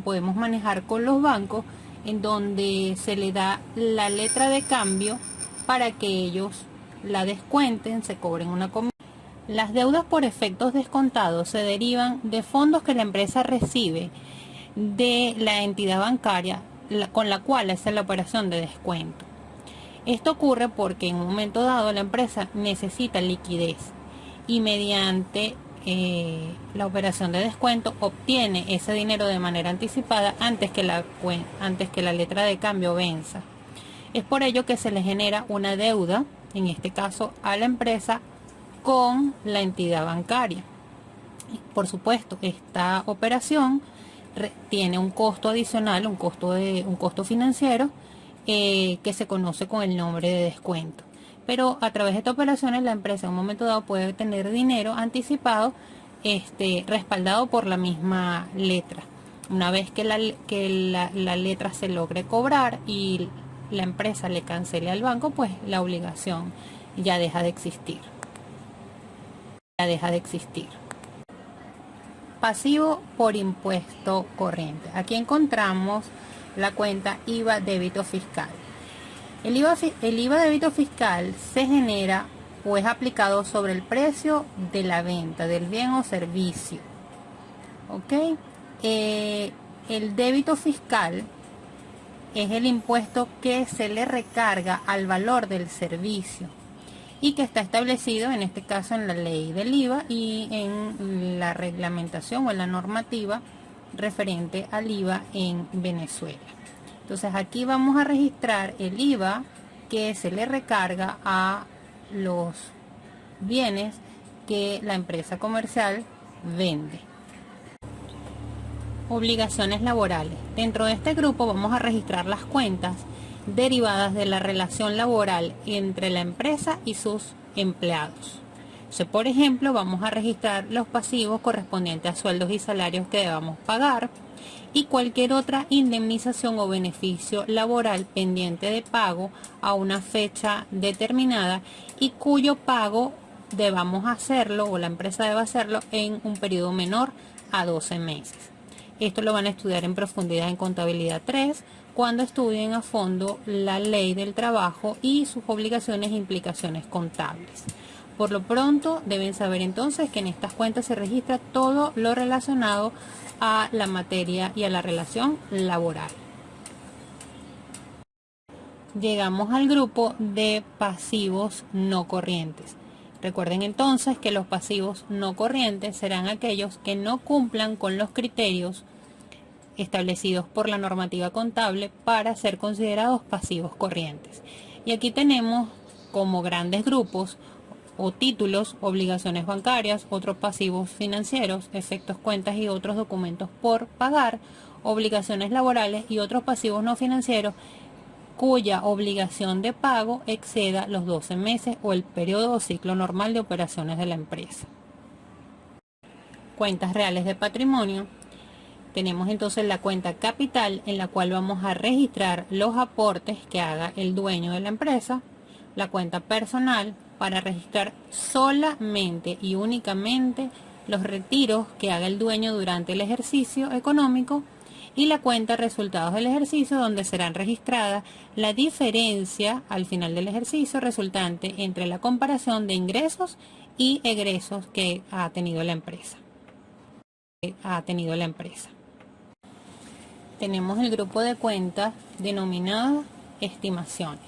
podemos manejar con los bancos, en donde se le da la letra de cambio para que ellos la descuenten, se cobren una comisión. Las deudas por efectos descontados se derivan de fondos que la empresa recibe de la entidad bancaria con la cual hace la operación de descuento. Esto ocurre porque en un momento dado la empresa necesita liquidez y mediante la operación de descuento obtiene ese dinero de manera anticipada antes que la letra de cambio venza. Es por ello que se le genera una deuda, en este caso a la empresa, con la entidad bancaria. Por supuesto, esta operación tiene un costo adicional, un costo financiero que se conoce con el nombre de descuento. Pero a través de estas operaciones la empresa en un momento dado puede tener dinero anticipado respaldado por la misma letra. Una vez que la letra se logre cobrar y la empresa le cancele al banco, pues la obligación ya deja de existir. Pasivo por impuesto corriente. Aquí encontramos la cuenta IVA débito fiscal. El IVA débito fiscal se genera o es aplicado sobre el precio de la venta del bien o servicio. ¿Ok? El débito fiscal es el impuesto que se le recarga al valor del servicio y que está establecido en este caso en la ley del IVA y en la reglamentación o en la normativa referente al IVA en Venezuela. Entonces aquí vamos a registrar el IVA que se le recarga a los bienes que la empresa comercial vende. Obligaciones laborales. Dentro de este grupo vamos a registrar las cuentas derivadas de la relación laboral entre la empresa y sus empleados. Por ejemplo, vamos a registrar los pasivos correspondientes a sueldos y salarios que debamos pagar y cualquier otra indemnización o beneficio laboral pendiente de pago a una fecha determinada y cuyo pago debamos hacerlo o la empresa debe hacerlo en un periodo menor a 12 meses. Esto lo van a estudiar en profundidad en Contabilidad 3 cuando estudien a fondo la ley del trabajo y sus obligaciones e implicaciones contables. Por lo pronto deben saber entonces que en estas cuentas se registra todo lo relacionado a la materia y a la relación laboral. Llegamos al grupo de pasivos no corrientes. Recuerden entonces que los pasivos no corrientes serán aquellos que no cumplan con los criterios establecidos por la normativa contable para ser considerados pasivos corrientes. Y aquí tenemos como grandes grupos o títulos, obligaciones bancarias, otros pasivos financieros, efectos cuentas y otros documentos por pagar, obligaciones laborales y otros pasivos no financieros cuya obligación de pago exceda los 12 meses o el periodo o ciclo normal de operaciones de la empresa. Cuentas reales de patrimonio. Tenemos entonces la cuenta capital en la cual vamos a registrar los aportes que haga el dueño de la empresa, la cuenta personal para registrar solamente y únicamente los retiros que haga el dueño durante el ejercicio económico y la cuenta resultados del ejercicio donde serán registradas la diferencia al final del ejercicio resultante entre la comparación de ingresos y egresos que ha tenido la empresa. Tenemos el grupo de cuentas denominado estimaciones.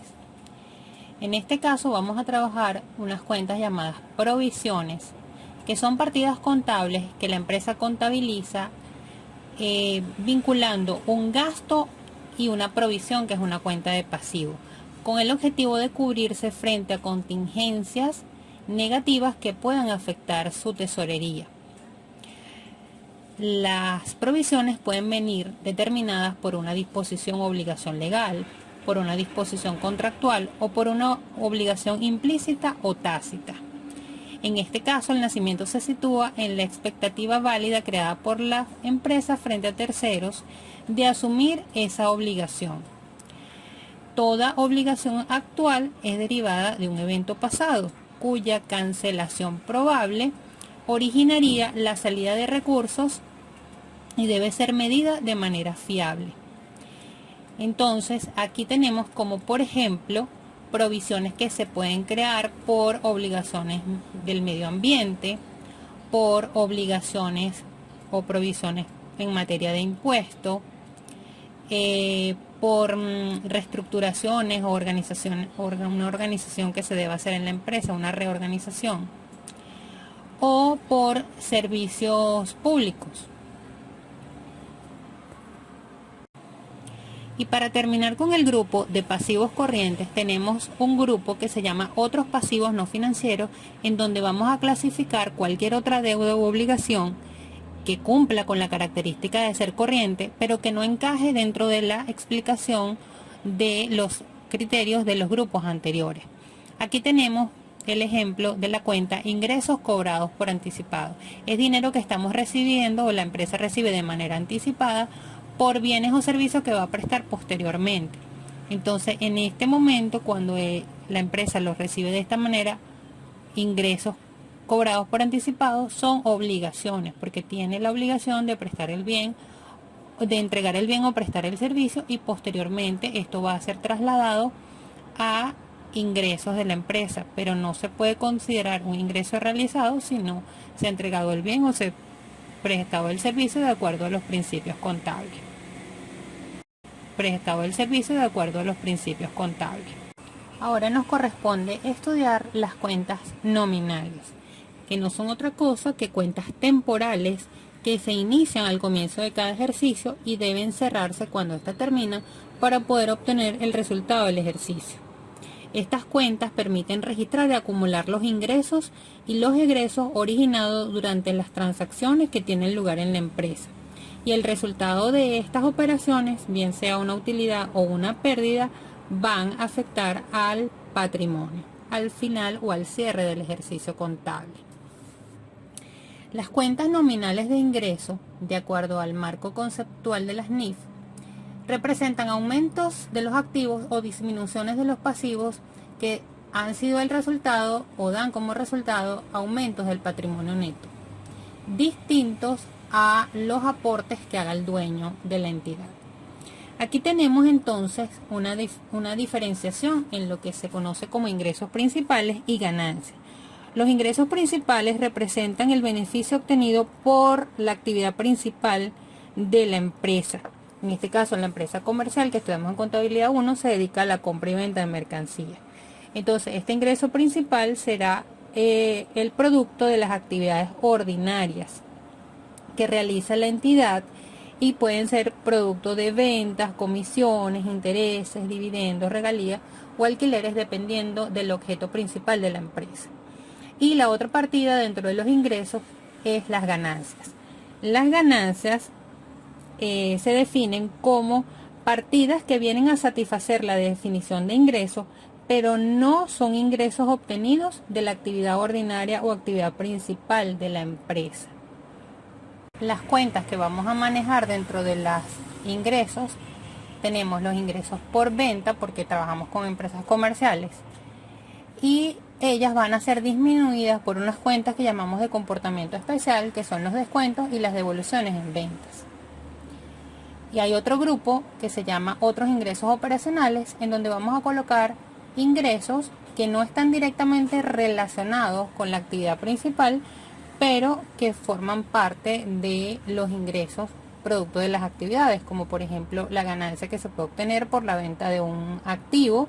En este caso vamos a trabajar unas cuentas llamadas provisiones, que son partidas contables que la empresa contabiliza vinculando un gasto y una provisión, que es una cuenta de pasivo, con el objetivo de cubrirse frente a contingencias negativas que puedan afectar su tesorería. Las provisiones pueden venir determinadas por una disposición o obligación legal, por una disposición contractual o por una obligación implícita o tácita. En este caso, el nacimiento se sitúa en la expectativa válida creada por la empresa frente a terceros de asumir esa obligación. Toda obligación actual es derivada de un evento pasado, cuya cancelación probable originaría la salida de recursos y debe ser medida de manera fiable. Entonces, aquí tenemos como por ejemplo provisiones que se pueden crear por obligaciones del medio ambiente, por obligaciones o provisiones en materia de impuesto, por reestructuraciones o una organización que se deba hacer en la empresa, una reorganización, o por servicios públicos. Y para terminar con el grupo de pasivos corrientes, tenemos un grupo que se llama otros pasivos no financieros, en donde vamos a clasificar cualquier otra deuda u obligación que cumpla con la característica de ser corriente, pero que no encaje dentro de la explicación de los criterios de los grupos anteriores. Aquí tenemos el ejemplo de la cuenta ingresos cobrados por anticipado. Es dinero que estamos recibiendo o la empresa recibe de manera anticipada por bienes o servicios que va a prestar posteriormente. Entonces, en este momento, cuando la empresa los recibe de esta manera, ingresos cobrados por anticipado son obligaciones, porque tiene la obligación de prestar el bien, de entregar el bien o prestar el servicio, y posteriormente esto va a ser trasladado a ingresos de la empresa, pero no se puede considerar un ingreso realizado si no se ha entregado el bien o se ha prestado el servicio de acuerdo a los principios contables. Ahora nos corresponde estudiar las cuentas nominales, que no son otra cosa que cuentas temporales que se inician al comienzo de cada ejercicio y deben cerrarse cuando ésta termina para poder obtener el resultado del ejercicio. Estas cuentas permiten registrar y acumular los ingresos y los egresos originados durante las transacciones que tienen lugar en la empresa. Y el resultado de estas operaciones, bien sea una utilidad o una pérdida, van a afectar al patrimonio, al final o al cierre del ejercicio contable. Las cuentas nominales de ingreso, de acuerdo al marco conceptual de las NIF, representan aumentos de los activos o disminuciones de los pasivos que han sido el resultado o dan como resultado aumentos del patrimonio neto, distintos a los aportes que haga el dueño de la entidad. Aquí tenemos entonces una diferenciación en lo que se conoce como ingresos principales y ganancias. Los ingresos principales representan el beneficio obtenido por la actividad principal de la empresa. En este caso, la empresa comercial que estudiamos en contabilidad 1 se dedica a la compra y venta de mercancía. Entonces, este ingreso principal será el producto de las actividades ordinarias que realiza la entidad y pueden ser producto de ventas, comisiones, intereses, dividendos, regalías o alquileres dependiendo del objeto principal de la empresa. Y la otra partida dentro de los ingresos es las ganancias. Las ganancias se definen como partidas que vienen a satisfacer la definición de ingresos, pero no son ingresos obtenidos de la actividad ordinaria o actividad principal de la empresa. Las cuentas que vamos a manejar dentro de los ingresos, tenemos los ingresos por venta, porque trabajamos con empresas comerciales, y ellas van a ser disminuidas por unas cuentas que llamamos de comportamiento especial, que son los descuentos y las devoluciones en ventas. Y hay otro grupo que se llama otros ingresos operacionales, en donde vamos a colocar ingresos que no están directamente relacionados con la actividad principal, pero que forman parte de los ingresos producto de las actividades, como por ejemplo la ganancia que se puede obtener por la venta de un activo,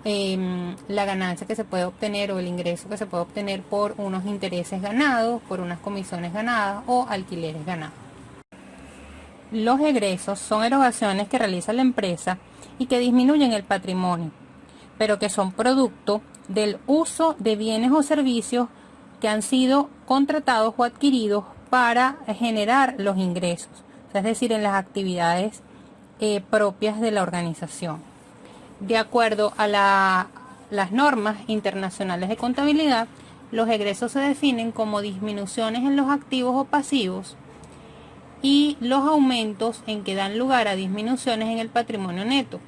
la ganancia que se puede obtener o el ingreso que se puede obtener por unos intereses ganados, por unas comisiones ganadas o alquileres ganados. Los egresos son erogaciones que realiza la empresa y que disminuyen el patrimonio, pero que son producto del uso de bienes o servicios que han sido contratados o adquiridos para generar los ingresos, es decir, en las actividades propias de la organización. De acuerdo a las normas internacionales de contabilidad, los egresos se definen como disminuciones en los activos o pasivos y los aumentos en que dan lugar a disminuciones en el patrimonio neto,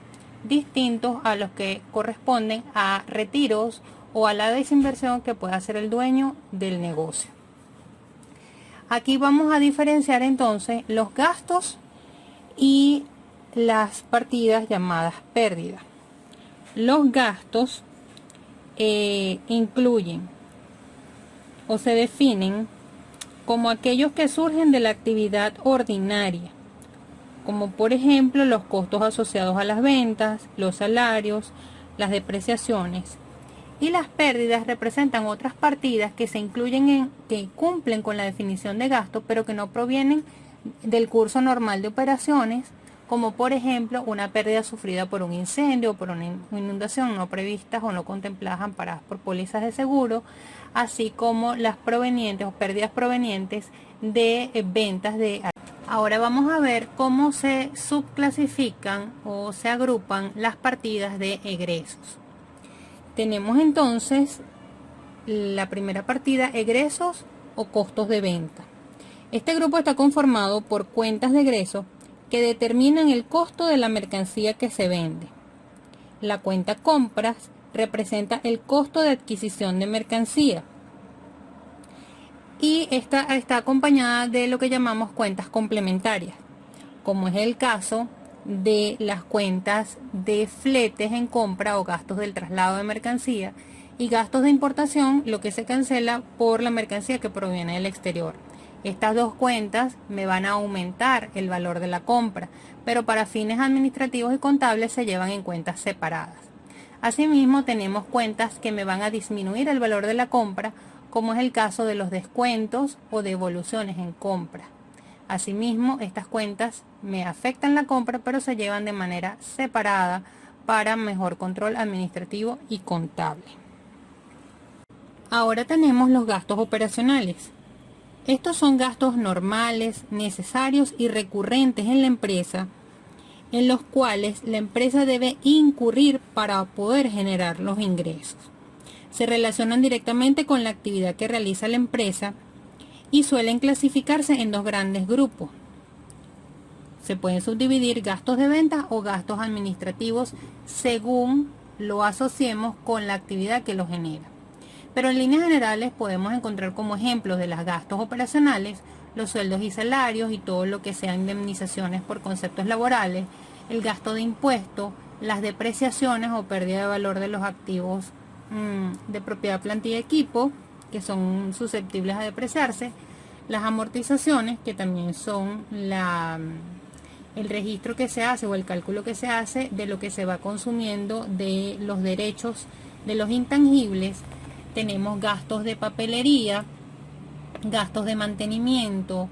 distintos a los que corresponden a retiros o a la desinversión que pueda hacer el dueño del negocio. Aquí vamos a diferenciar entonces los gastos y las partidas llamadas pérdidas. Los gastos incluyen o se definen como aquellos que surgen de la actividad ordinaria, como por ejemplo los costos asociados a las ventas, los salarios, las depreciaciones. Y las pérdidas representan otras partidas que se incluyen que cumplen con la definición de gasto, pero que no provienen del curso normal de operaciones como por ejemplo una pérdida sufrida por un incendio o por una inundación no previstas o no contempladas amparadas por pólizas de seguro, así como las provenientes o pérdidas provenientes de ventas de. Ahora vamos a ver cómo se subclasifican o se agrupan las partidas de egresos. Tenemos entonces la primera partida, egresos o costos de venta. Este grupo está conformado por cuentas de egresos que determinan el costo de la mercancía que se vende. La cuenta compras representa el costo de adquisición de mercancía. Y esta está acompañada de lo que llamamos cuentas complementarias, como es el caso de las cuentas de fletes en compra o gastos del traslado de mercancía y gastos de importación, lo que se cancela por la mercancía que proviene del exterior. Estas dos cuentas me van a aumentar el valor de la compra, pero para fines administrativos y contables se llevan en cuentas separadas. Asimismo, tenemos cuentas que me van a disminuir el valor de la compra, como es el caso de los descuentos o devoluciones en compra. Asimismo, estas cuentas me afectan la compra, pero se llevan de manera separada para mejor control administrativo y contable. Ahora tenemos los gastos operacionales. Estos son gastos normales, necesarios y recurrentes en la empresa, en los cuales la empresa debe incurrir para poder generar los ingresos. Se relacionan directamente con la actividad que realiza la empresa y suelen clasificarse en dos grandes grupos. Se pueden subdividir gastos de venta o gastos administrativos según lo asociemos con la actividad que los genera. Pero en líneas generales podemos encontrar como ejemplos de los gastos operacionales los sueldos y salarios y todo lo que sea indemnizaciones por conceptos laborales, el gasto de impuestos, las depreciaciones o pérdida de valor de los activos de propiedad, plantilla y equipo, que son susceptibles a depreciarse, las amortizaciones, que también son el registro que se hace o el cálculo que se hace de lo que se va consumiendo de los derechos de los intangibles. Tenemos gastos de papelería, gastos de mantenimiento,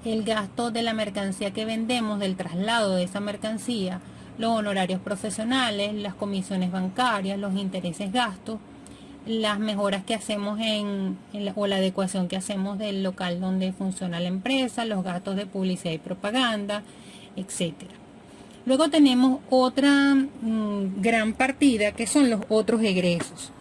el gasto de la mercancía que vendemos, del traslado de esa mercancía, los honorarios profesionales, las comisiones bancarias, los intereses gastos, las mejoras que hacemos o la adecuación que hacemos del local donde funciona la empresa, los gastos de publicidad y propaganda, etc. Luego tenemos otra gran partida que son los otros egresos.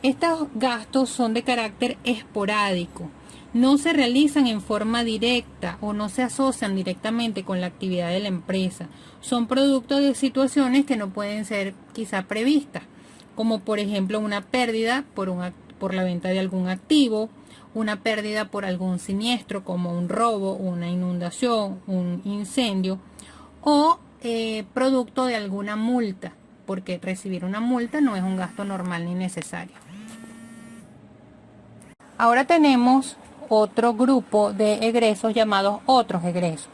Estos gastos son de carácter esporádico, no se realizan en forma directa o no se asocian directamente con la actividad de la empresa. Son producto de situaciones que no pueden ser quizá previstas, como por ejemplo una pérdida por la venta de algún activo, una pérdida por algún siniestro como un robo, una inundación, un incendio, o producto de alguna multa, porque recibir una multa no es un gasto normal ni necesario. Ahora tenemos otro grupo de egresos llamados otros egresos.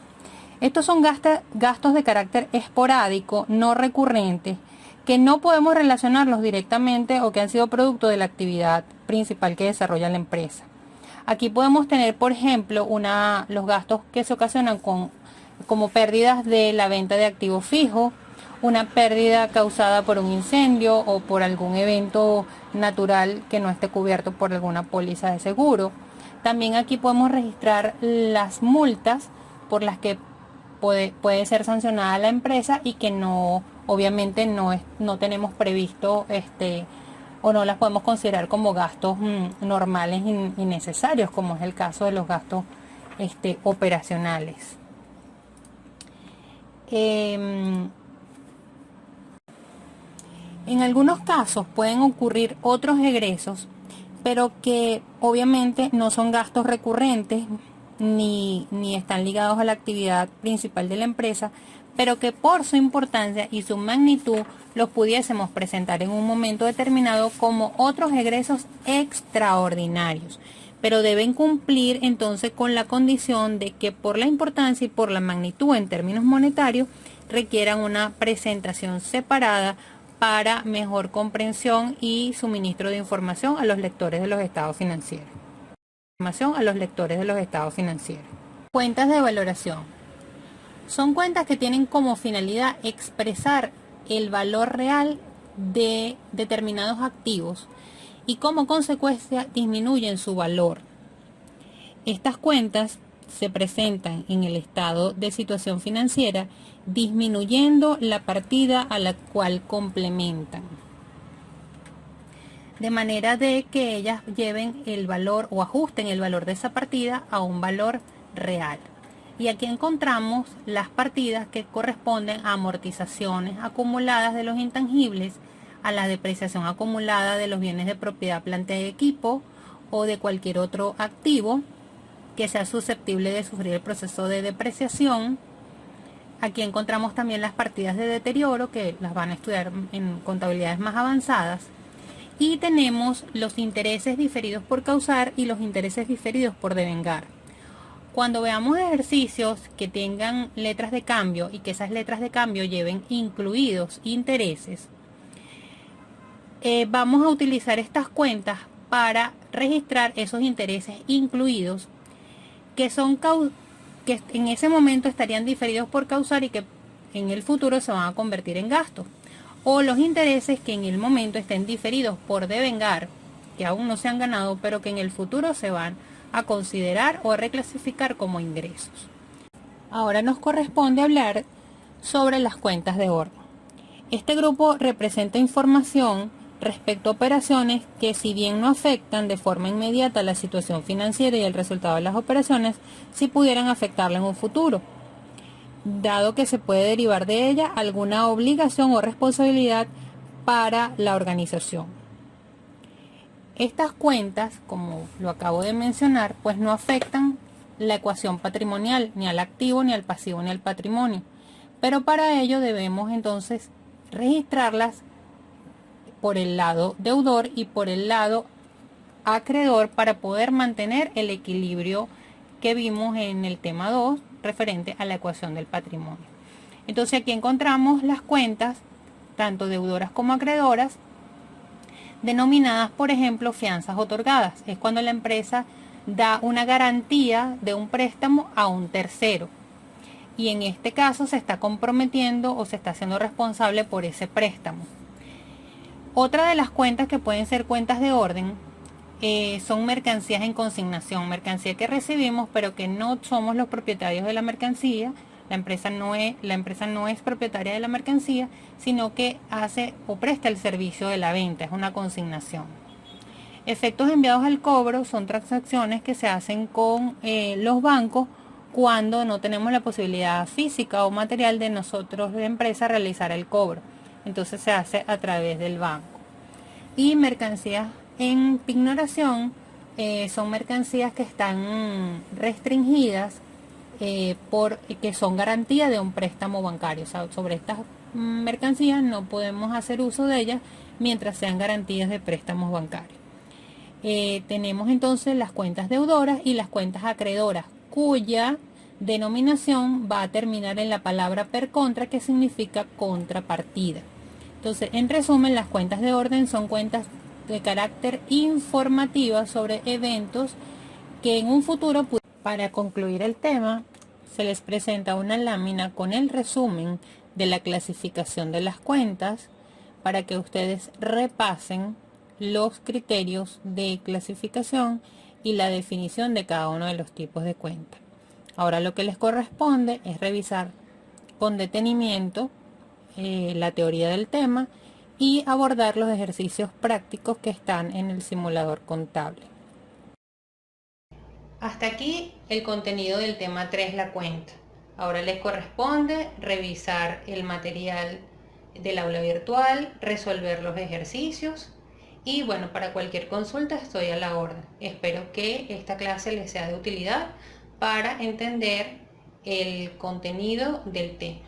Estos son gastos de carácter esporádico, no recurrentes, que no podemos relacionarlos directamente o que han sido producto de la actividad principal que desarrolla la empresa. Aquí podemos tener, por ejemplo, los gastos que se ocasionan como pérdidas de la venta de activos fijos, una pérdida causada por un incendio o por algún evento natural que no esté cubierto por alguna póliza de seguro. También aquí podemos registrar las multas por las que puede ser sancionada la empresa y que obviamente no tenemos previsto o no las podemos considerar como gastos normales y necesarios, como es el caso de los gastos operacionales. En algunos casos pueden ocurrir otros egresos, pero que obviamente no son gastos recurrentes ni están ligados a la actividad principal de la empresa, pero que por su importancia y su magnitud los pudiésemos presentar en un momento determinado como otros egresos extraordinarios, pero deben cumplir entonces con la condición de que por la importancia y por la magnitud en términos monetarios requieran una presentación separada para mejor comprensión y suministro de información a los lectores de los estados financieros. Cuentas de valoración. Son cuentas que tienen como finalidad expresar el valor real de determinados activos y como consecuencia disminuyen su valor. Estas cuentas se presentan en el estado de situación financiera disminuyendo la partida a la cual complementan, de manera de que ellas lleven el valor o ajusten el valor de esa partida a un valor real. Y aquí encontramos las partidas que corresponden a amortizaciones acumuladas de los intangibles, a la depreciación acumulada de los bienes de propiedad, planta y equipo o de cualquier otro activo que sea susceptible de sufrir el proceso de depreciación. Aquí encontramos también las partidas de deterioro, que las van a estudiar en contabilidades más avanzadas. Y tenemos los intereses diferidos por causar y los intereses diferidos por devengar. Cuando veamos ejercicios que tengan letras de cambio y que esas letras de cambio lleven incluidos intereses, vamos a utilizar estas cuentas para registrar esos intereses incluidos que en ese momento estarían diferidos por causar y que en el futuro se van a convertir en gastos, o los intereses que en el momento estén diferidos por devengar, que aún no se han ganado, pero que en el futuro se van a considerar o a reclasificar como ingresos. Ahora nos corresponde hablar sobre las cuentas de orden. Este grupo representa información respecto a operaciones que, si bien no afectan de forma inmediata la situación financiera y el resultado de las operaciones, sí pudieran afectarla en un futuro, dado que se puede derivar de ella alguna obligación o responsabilidad para la organización. Estas cuentas, como lo acabo de mencionar, pues no afectan la ecuación patrimonial, ni al activo, ni al pasivo, ni al patrimonio, pero para ello debemos entonces registrarlas por el lado deudor y por el lado acreedor para poder mantener el equilibrio que vimos en el tema 2 referente a la ecuación del patrimonio. Entonces aquí encontramos las cuentas tanto deudoras como acreedoras, denominadas por ejemplo fianzas otorgadas. Es cuando la empresa da una garantía de un préstamo a un tercero y en este caso se está comprometiendo o se está haciendo responsable por ese préstamo. Otra de las cuentas que pueden ser cuentas de orden son mercancías en consignación, mercancía que recibimos pero que no somos los propietarios de la mercancía. La empresa no es propietaria de la mercancía, sino que hace o presta el servicio de la venta, es una consignación. Efectos enviados al cobro son transacciones que se hacen con los bancos cuando no tenemos la posibilidad física o material de nosotros, de empresa, realizar el cobro. Entonces se hace a través del banco. Y mercancías en pignoración son mercancías que están restringidas que son garantía de un préstamo bancario. O sea, sobre estas mercancías no podemos hacer uso de ellas mientras sean garantías de préstamos bancarios. Tenemos entonces las cuentas deudoras y las cuentas acreedoras, cuya denominación va a terminar en la palabra per contra, que significa contrapartida. Entonces, en resumen, las cuentas de orden son cuentas de carácter informativa sobre eventos que en un futuro. Para concluir el tema, se les presenta una lámina con el resumen de la clasificación de las cuentas para que ustedes repasen los criterios de clasificación y la definición de cada uno de los tipos de cuenta. Ahora lo que les corresponde es revisar con detenimiento la teoría del tema y abordar los ejercicios prácticos que están en el simulador contable. Hasta aquí el contenido del tema 3, la cuenta. Ahora les corresponde revisar el material del aula virtual, resolver los ejercicios y bueno, para cualquier consulta estoy a la orden. Espero que esta clase les sea de utilidad para entender el contenido del tema.